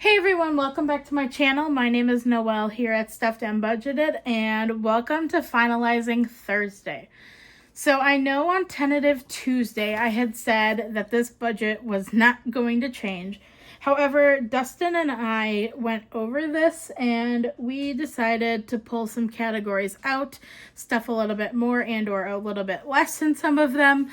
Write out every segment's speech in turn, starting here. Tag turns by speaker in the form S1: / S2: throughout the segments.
S1: Hey everyone, welcome back to my channel. My name is Noelle here at Stuffed and Budgeted, and welcome to Finalizing Thursday. So I know on Tentative Tuesday I had said that this budget was not going to change. However, Dustin and I went over this and we decided to pull some categories out, stuff a little bit more and or a little bit less in some of them.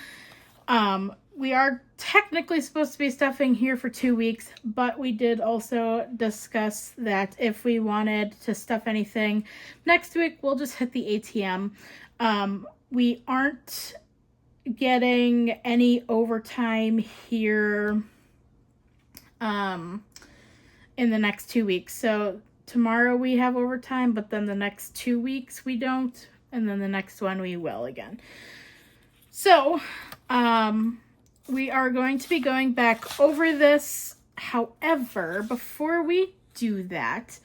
S1: We are technically supposed to be stuffing here for 2 weeks, but we did also discuss that if we wanted to stuff anything next week, we'll just hit the ATM. We aren't getting any overtime here in the next 2 weeks. So tomorrow we have overtime, but then the next 2 weeks we don't, and then the next one we will again. So, we are going to be going back over this. However, before we do that,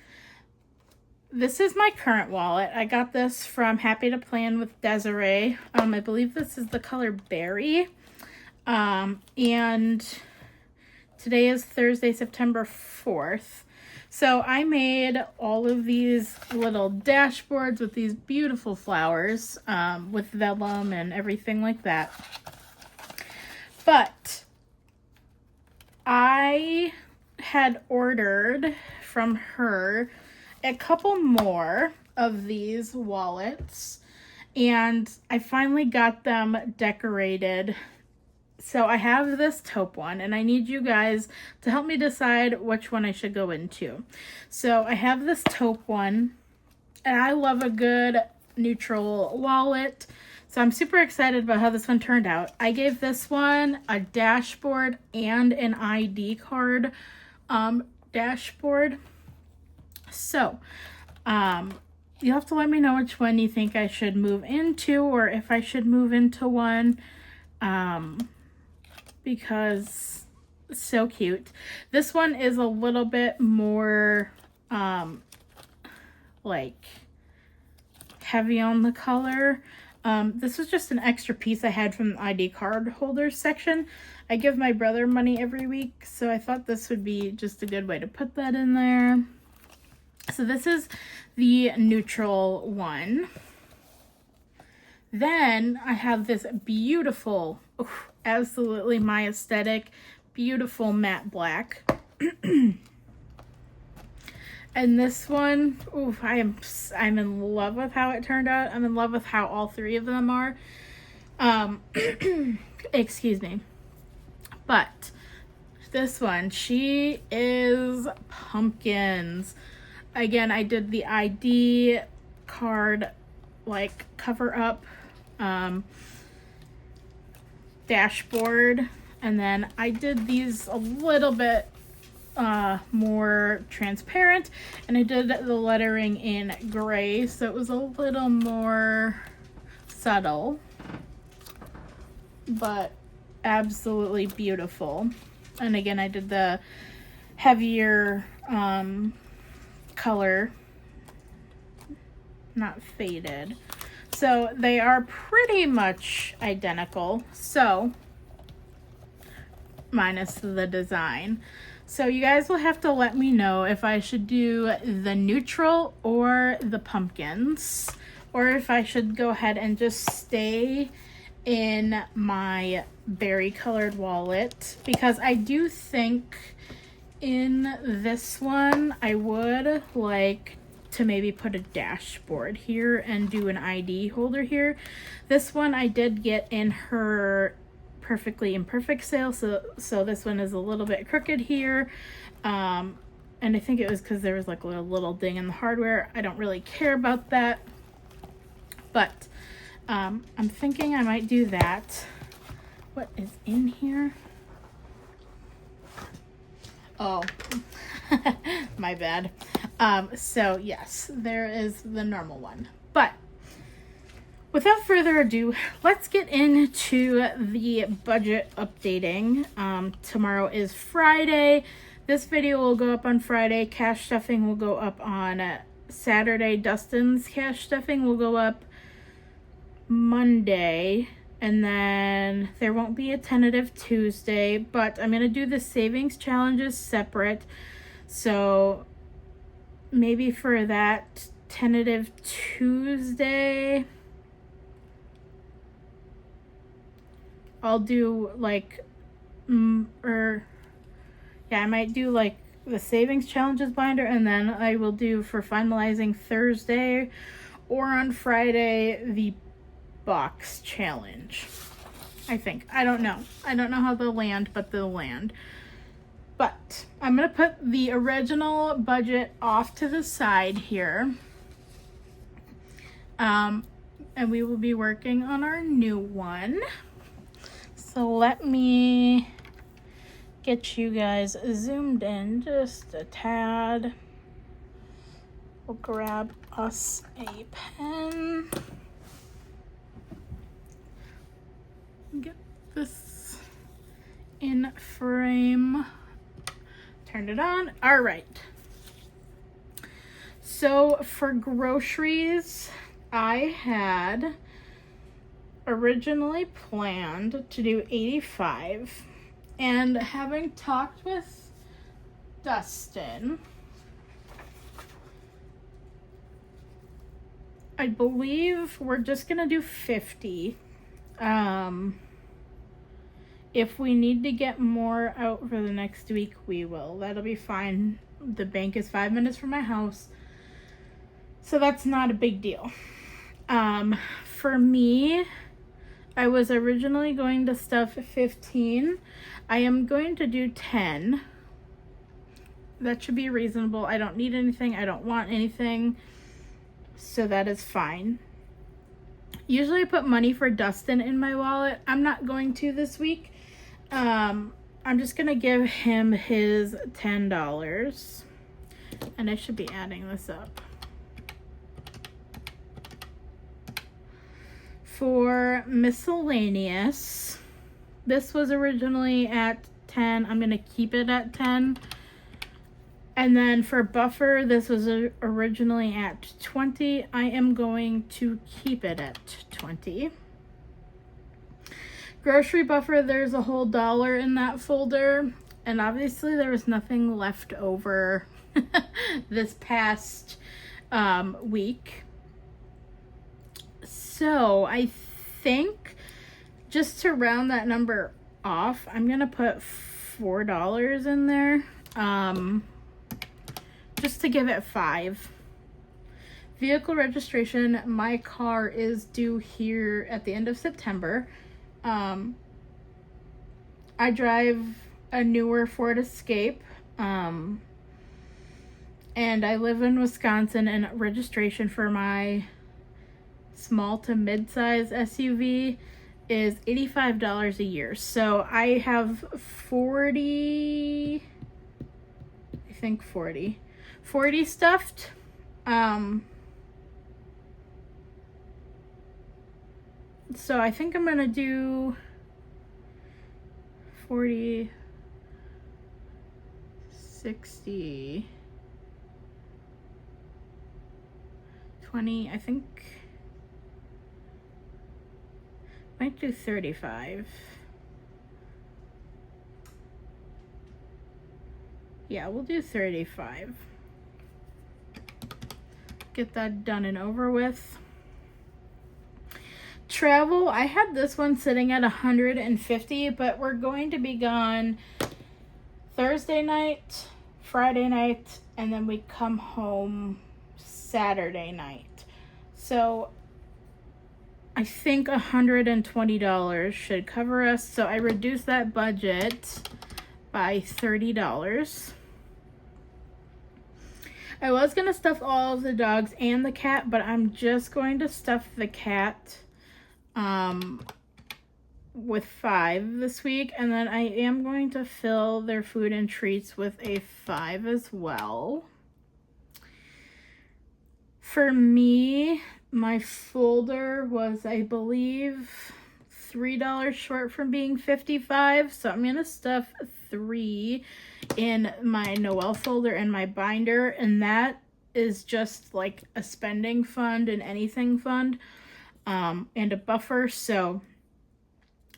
S1: this is my current wallet. I got this from Happy to Plan with Desiree. I believe this is the color Berry. And today is Thursday, September 4th. So I made all of these little dashboards with these beautiful flowers, with vellum and everything like that. But I had ordered from her a couple more of these wallets, and I finally got them decorated. So I have this taupe one, and I need you guys to help me decide which one I should go into. So I have this taupe one, and I love a good neutral wallet. So I'm super excited about how this one turned out. I gave this one a dashboard and an ID card dashboard. So you'll have to let me know which one you think I should move into, or if I should move into one, because it's so cute. This one is a little bit more like heavy on the color. This was just an extra piece I had from the ID card holders section. I give my brother money every week, so I thought this would be just a good way to put that in there. So this is the neutral one. Then I have this beautiful, absolutely my aesthetic, beautiful matte black. And this one, oof, I'm in love with how it turned out. I'm in love with how all three of them are. Excuse me. But this one, she is pumpkins. Again, I did the ID card, like, cover up dashboard. And then I did these a little bit more transparent, and I did the lettering in gray, so it was a little more subtle, but absolutely beautiful. And again, I did the heavier color, not faded. So they are pretty much identical, so minus the design. So you guys will have to let me know if I should do the neutral or the pumpkins, or if I should go ahead and just stay in my berry colored wallet, because I do think in this one I would like to maybe put a dashboard here and do an ID holder here. This one I did get in her Perfectly Imperfect sale, so this one is a little bit crooked here, and I think it was because there was like a little ding in the hardware. I don't really care about that, but I'm thinking I might do that. What is in here? Oh, my bad. So yes, there is the normal one, but without further ado, let's get into the budget updating. Tomorrow is Friday. This video will go up on Friday. Cash stuffing will go up on Saturday. Dustin's cash stuffing will go up Monday. And then there won't be a tentative Tuesday, but I'm going to do the savings challenges separate. So maybe for that tentative Tuesday, I'll do like, I might do like the savings challenges binder, and then I will do for finalizing Thursday or on Friday the box challenge. I think. I don't know how they'll land, but they'll land. But I'm going to put the original budget off to the side here. And we will be working on our new one. So let me get you guys zoomed in just a tad. We'll grab us a pen. Get this in frame. Turned it on. All right. So for groceries, I had originally planned to do 85, and having talked with Dustin, I believe we're just gonna do 50. If we need to get more out for the next week, we will. That'll be fine. The bank is 5 minutes from my house, so that's not a big deal. For me, I was originally going to stuff 15. I am going to do 10. That should be reasonable. I don't need anything. I don't want anything. So that is fine. Usually I put money for Dustin in my wallet. I'm not going to this week. I'm just going to give him his $10. And I should be adding this up. For miscellaneous, this was originally at 10. I'm going to keep it at 10. And then for buffer, this was originally at 20. I am going to keep it at 20. Grocery buffer, there's a whole $1 in that folder. And obviously there was nothing left over this past week. So I think just to round that number off, I'm going to put $4 in there. Just to give it 5. Vehicle registration, my car is due here at the end of September. I drive a newer Ford Escape, and I live in Wisconsin, and registration for my small to mid-size SUV is $85 a year. So I have 40 stuffed. So I think I'm gonna do 40, 60, 20, I think might do 35. Yeah, we'll do 35. Get that done and over with. Travel, I had this one sitting at 150, but we're going to be gone Thursday night, Friday night, and then we come home Saturday night. So I think $120 should cover us. So I reduced that budget by $30. I was going to stuff all of the dogs and the cat, but I'm just going to stuff the cat with 5 this week, and then I am going to fill their food and treats with a 5 as well. For me, my folder was, I believe, $3 short from being 55, so I'm going to stuff 3 in my Noel folder and my binder, and that is just like a spending fund and anything fund, and a buffer, so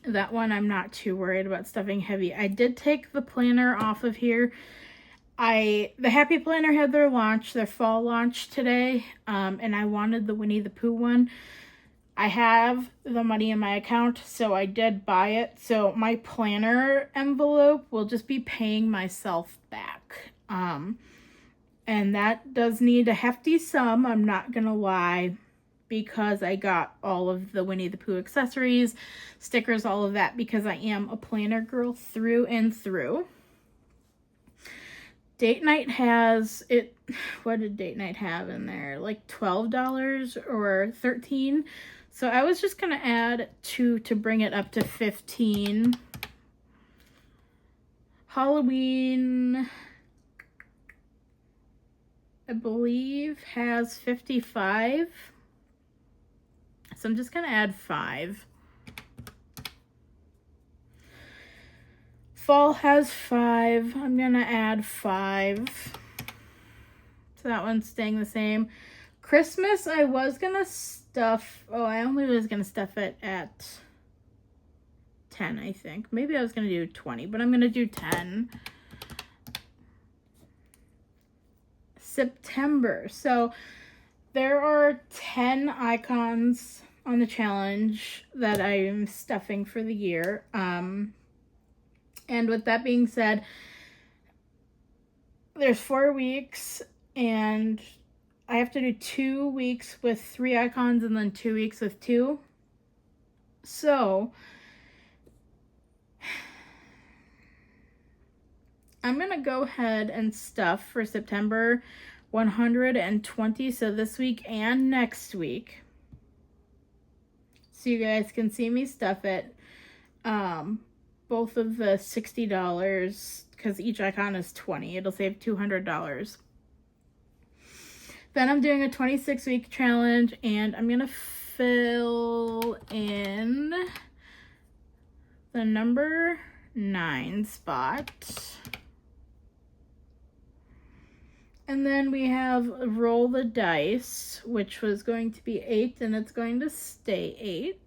S1: that one I'm not too worried about stuffing heavy. I did take the planner off of here. The Happy Planner had their launch, their fall launch today, and I wanted the Winnie the Pooh one. I have the money in my account, so I did buy it. So my planner envelope will just be paying myself back. And that does need a hefty sum, I'm not gonna lie, because I got all of the Winnie the Pooh accessories, stickers, all of that, because I am a planner girl through and through. Date night has it. What did date night have in there? Like $12 or $13. So I was just gonna add 2 to bring it up to 15. Halloween, I believe, has 55. So I'm just gonna add 5. Fall has 5. I'm gonna add 5. So that one's staying the same. Christmas, I was gonna stuff. Oh, I only was gonna stuff it at 10, I think. Maybe I was gonna do 20, but I'm gonna do 10. September. So there are 10 icons on the challenge that I'm stuffing for the year. And with that being said, there's 4 weeks, and I have to do 2 weeks with 3 icons and then 2 weeks with 2. So I'm going to go ahead and stuff for September 120, so this week and next week. So you guys can see me stuff it. Both of the $60, because each icon is 20. It'll save $200. Then I'm doing a 26-week challenge, and I'm going to fill in the number 9 spot. And then we have roll the dice, which was going to be 8, and it's going to stay 8.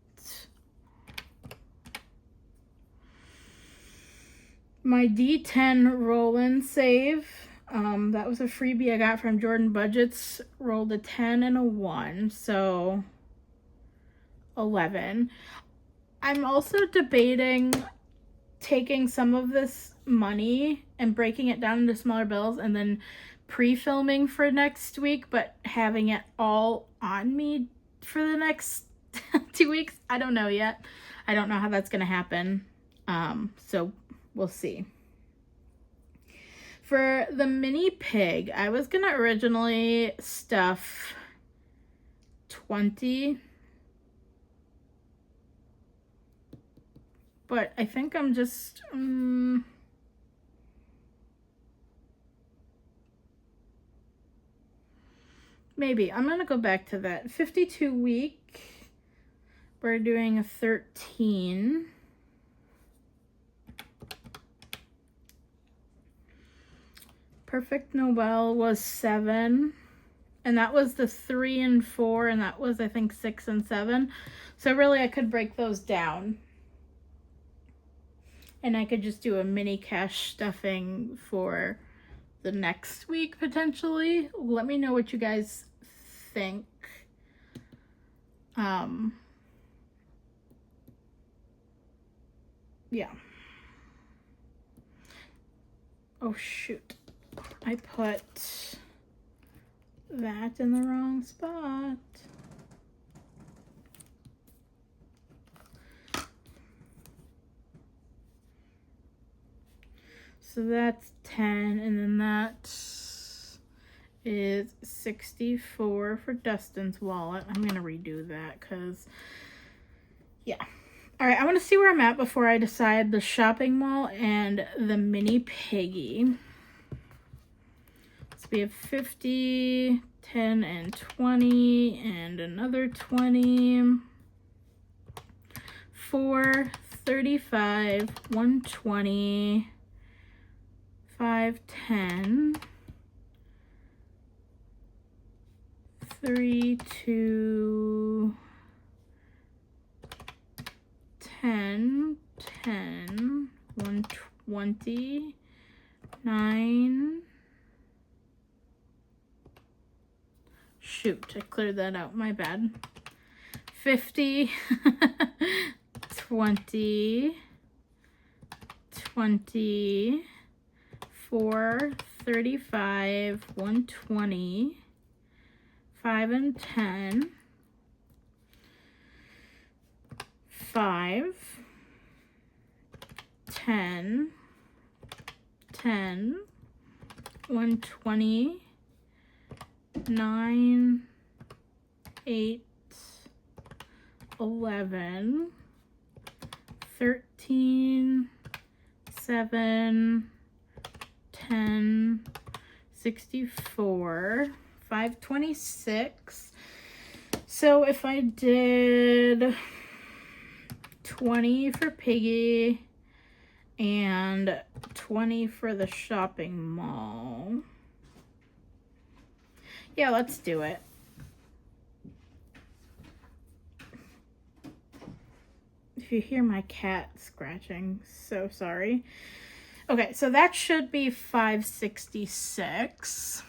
S1: My D10 roll and save, that was a freebie I got from Jordan Budgets. Rolled a 10 and a 1, so 11. I'm also debating taking some of this money and breaking it down into smaller bills and then pre-filming for next week, but having it all on me for the next 2 weeks. I don't know yet. I don't know how that's gonna happen. So we'll see. For the mini pig, I was gonna originally stuff 20, but I think I'm just maybe I'm gonna go back to that 52 week. We're doing a 13. Perfect Noel was 7, and that was the 3 and 4, and that was, I think, 6 and 7. So really I could break those down, and I could just do a mini cash stuffing for the next week potentially. Let me know what you guys think. Yeah. Oh shoot, I put that in the wrong spot. So that's 10, and then that is 64 for Dustin's wallet. I'm gonna redo that because, yeah. All right, I want to see where I'm at before I decide the shopping mall and the mini piggy. So we have 50, 10, and 20, and another 20, 4, 35, 120, 5, 10, 3, 2, 10, 10, 120, 9, shoot, I cleared that out, my bad. 50, 20, 20, 4, 35, 120, 5 and 10, 5, 10, 10, 120, 9, 8, 11, 13, 7, 10, 64, 526. So if I did 20 for Piggy and 20 for the shopping mall. Yeah, let's do it. If you hear my cat scratching, so sorry. Okay, so that should be 566.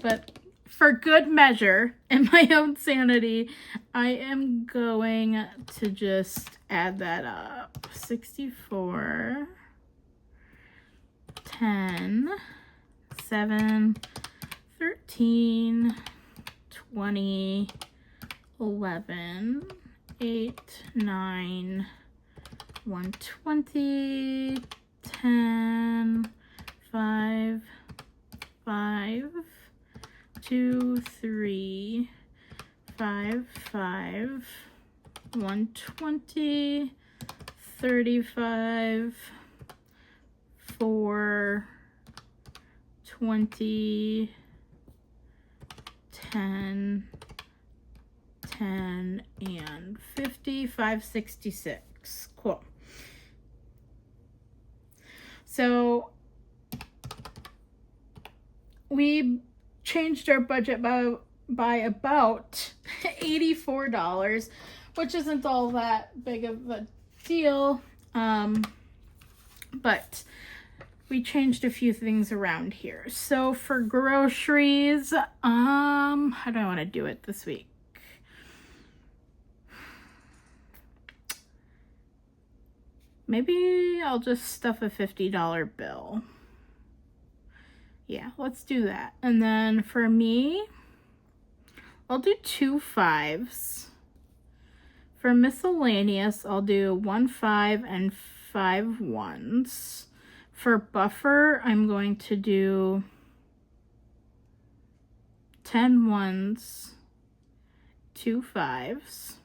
S1: But for good measure and my own sanity, I am going to just add that up. 64, 10, 7, 13, 20, 11, 8, 9, 120, 10, 5, 5, 2, 3, 5, 5, 120, 35, 4, 20, 10, 10, and 50, 566. Cool. So we changed our budget by about $84, which isn't all that big of a deal, but we changed a few things around here. So for groceries, how do I want to do it this week? Maybe I'll just stuff a $50 bill. Yeah, let's do that. And then for me, I'll do 2 5s. For miscellaneous, I'll do 1 5 and 5 1s. For buffer, I'm going to do 10 1s, 2 5s.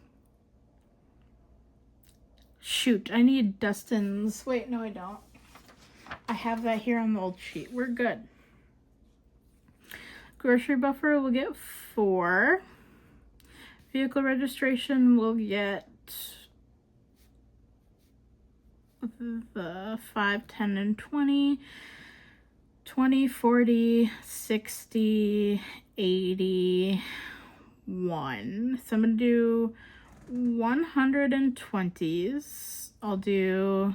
S1: Shoot, I need Dustin's. Wait, no, I don't. I have that here on the old sheet. We're good. Grocery buffer will get 4. Vehicle registration will get the 5, 10, and 20. 20, 40, 60, 80, 1. So I'm going to do 120s. I'll do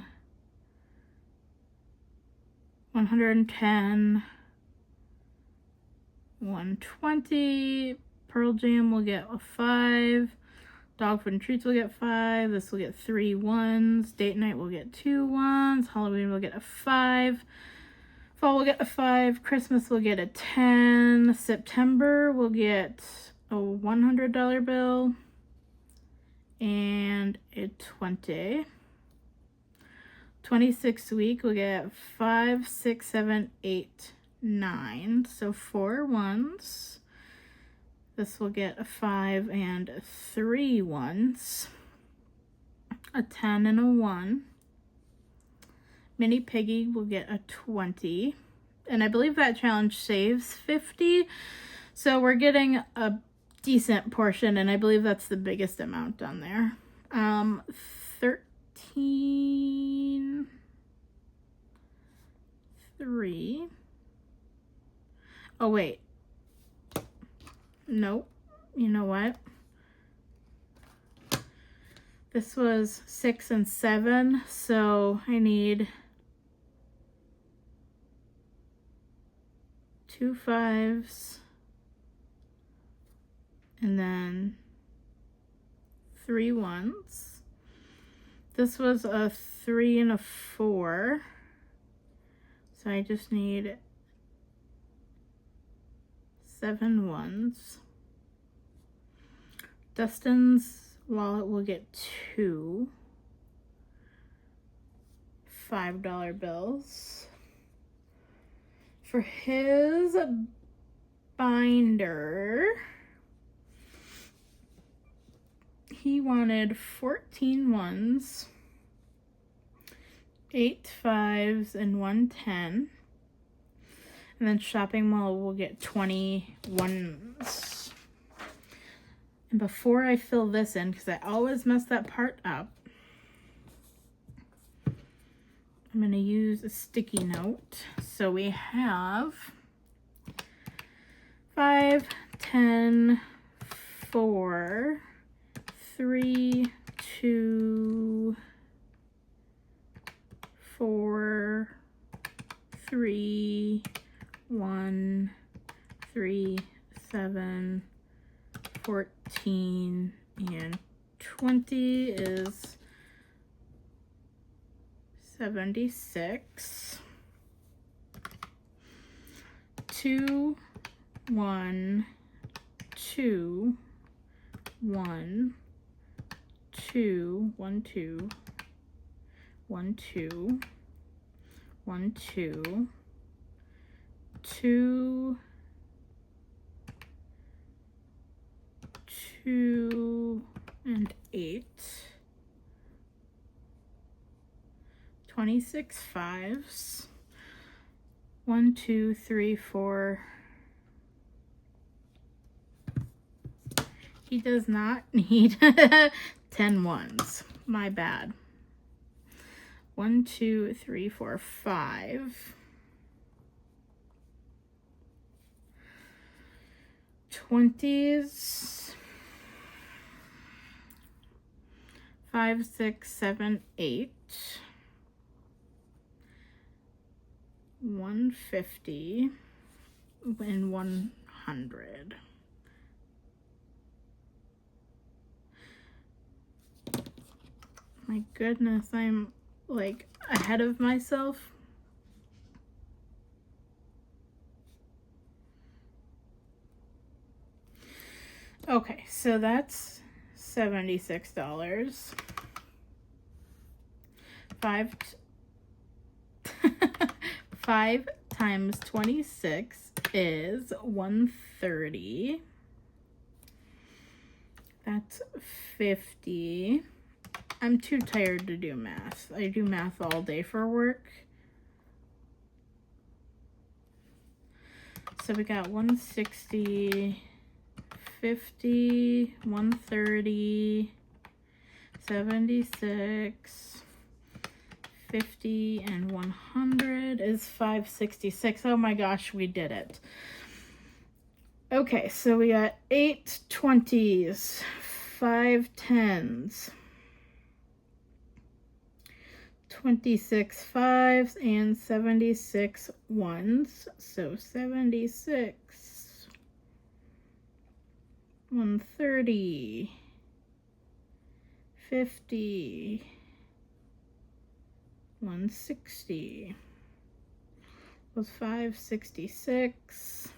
S1: 110, 120. Pearl Jam will get a 5. Dog food and treats will get 5. This will get 3 1s. Date night will get 2 1s. Halloween will get a 5. Fall will get a 5. Christmas will get a 10. September will get a $100 bill and a 20. 26th week will get 5, 6, 7, 8, 9. So 4 1s. This will get a 5 and 3 1s. A 10 and a 1. Mini Piggy will get a 20. And I believe that challenge saves 50. So we're getting a decent portion, and I believe that's the biggest amount on there. 13, 3. Oh, wait. Nope. You know what? This was 6 and 7, so I need 2 5s, and then 3 ones. This was a 3 and a 4. So I just need 7 ones. Dustin's wallet will get 2 $5 bills. For his binder, he wanted 14 ones, 8 5s, and 1 10. And then shopping mall will get 20 ones. And before I fill this in, because I always mess that part up, I'm going to use a sticky note. So we have 5, 10, 4, 3, 2, 4, 3, 1, 3, 7, 14, and 20 is 76. 2, 1, 2, 1, 2, 1, 2, 1, 2, 1, 2, 2, 2, and 8. 26 5s. 1, 2, 3, 4. He does not need 10 ones. My bad. 1, 2, 3, 4, 5. 20s. 5, 6, 7, 8. 150 and 100. My goodness, I'm like ahead of myself. Okay, so that's $76. 5 times 26 is 130. That's 50. I'm too tired to do math. I do math all day for work. So we got 160, 50, 130, 76, 50, and 100 is 566. Oh my gosh, we did it. Okay, so we got 8 20s, 5 10s, 26 5s, and 76 1s. So 76, 130, 50, 160 was 566.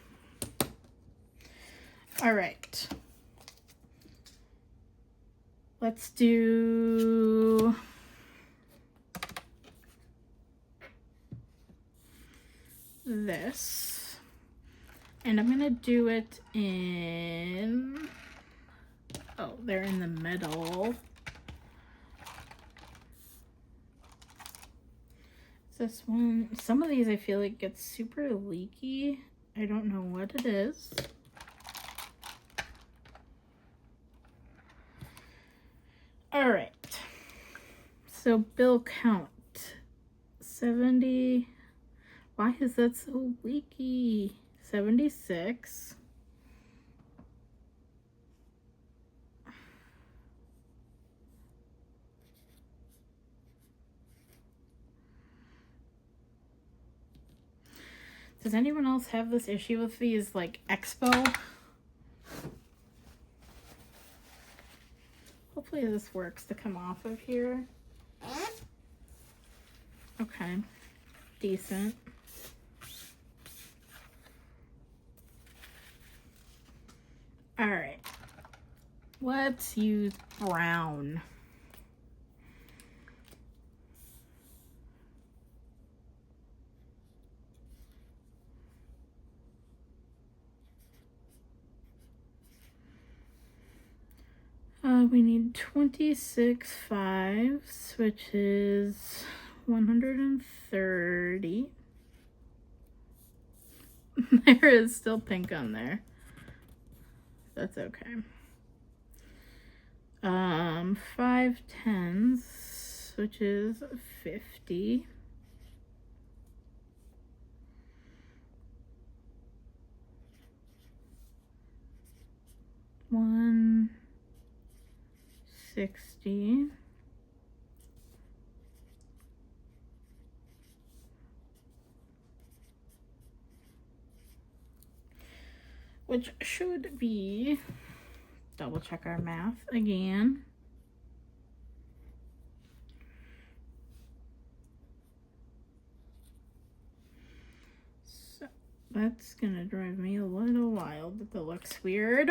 S1: All right. Let's do this. And I'm going to do it in, oh, they're in the middle. This one, some of these I feel like gets super leaky. I don't know what it is. All right, so bill count 70. Why is that so leaky? 76. Does anyone else have this issue with these, like, Expo? Hopefully this works to come off of here. Okay, decent. All right, let's use brown. We need 26 fives, which is 130. There is still pink on there. That's okay. 5 tens, which is 50. One 60. Which should be, double check our math again. So that's gonna drive me a little wild, but that looks weird.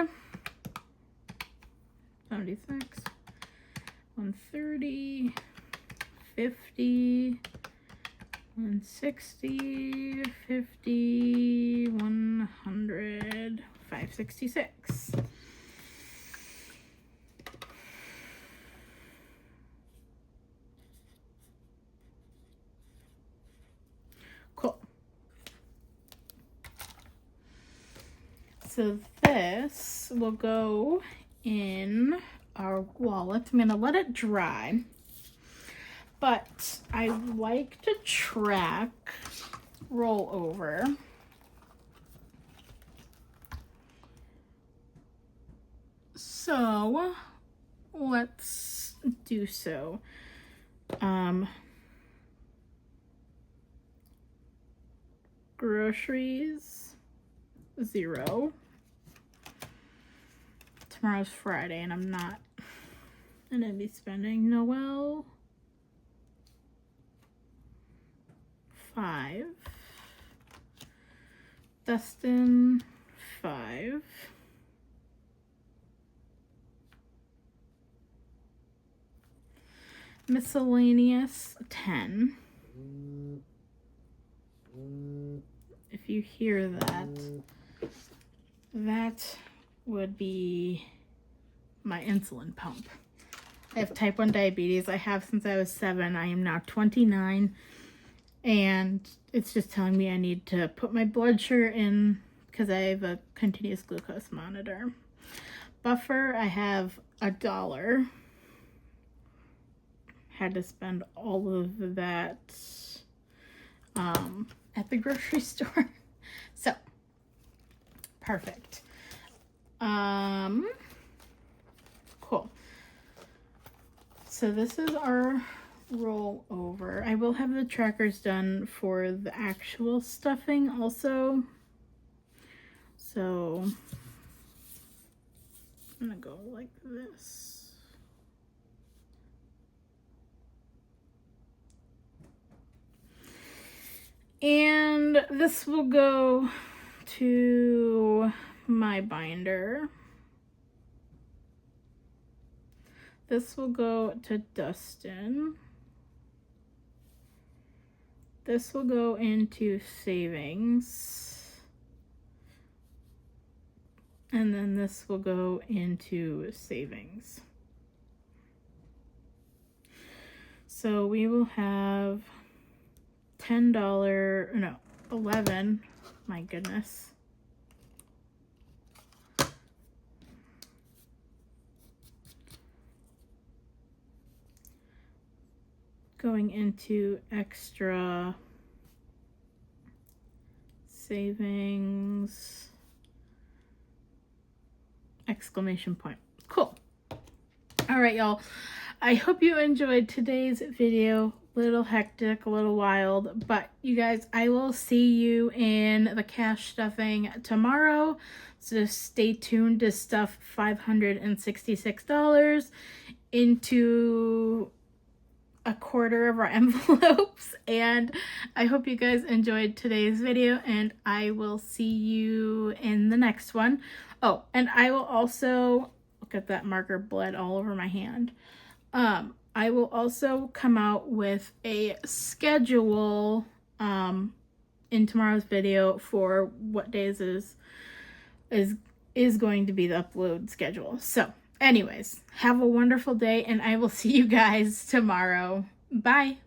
S1: 76, 130, 50, 160, 50, 100, 566. Cool. So this will go in our wallet. I'm gonna let it dry, but I like to track rollover. So let's do so. Groceries, 0. Tomorrow's Friday and I'm not gonna be spending. Noel, 5. Dustin, 5. Miscellaneous, 10. If you hear that, that would be my insulin pump. I have type 1 diabetes. I have since I was 7. I am now 29. And it's just telling me I need to put my blood sugar in because I have a continuous glucose monitor. Buffer, I have $1. Had to spend all of that at the grocery store. So, perfect. Cool. So this is our rollover. I will have the trackers done for the actual stuffing also. So I'm gonna go like this. And this will go to my binder. This will go to Dustin. This will go into savings. And then this will go into savings. So we will have $10, no, 11, my goodness. Going into extra savings, exclamation point. Cool. All right, y'all. I hope you enjoyed today's video. Little hectic, a little wild, but you guys, I will see you in the cash stuffing tomorrow. So stay tuned to stuff $566. into a quarter of our envelopes. And I hope you guys enjoyed today's video, and I will see you in the next one. Oh, and I will also, look at that marker bled all over my hand. I will also come out with a schedule in tomorrow's video for what days is going to be the upload schedule. So anyways, have a wonderful day, and I will see you guys tomorrow. Bye.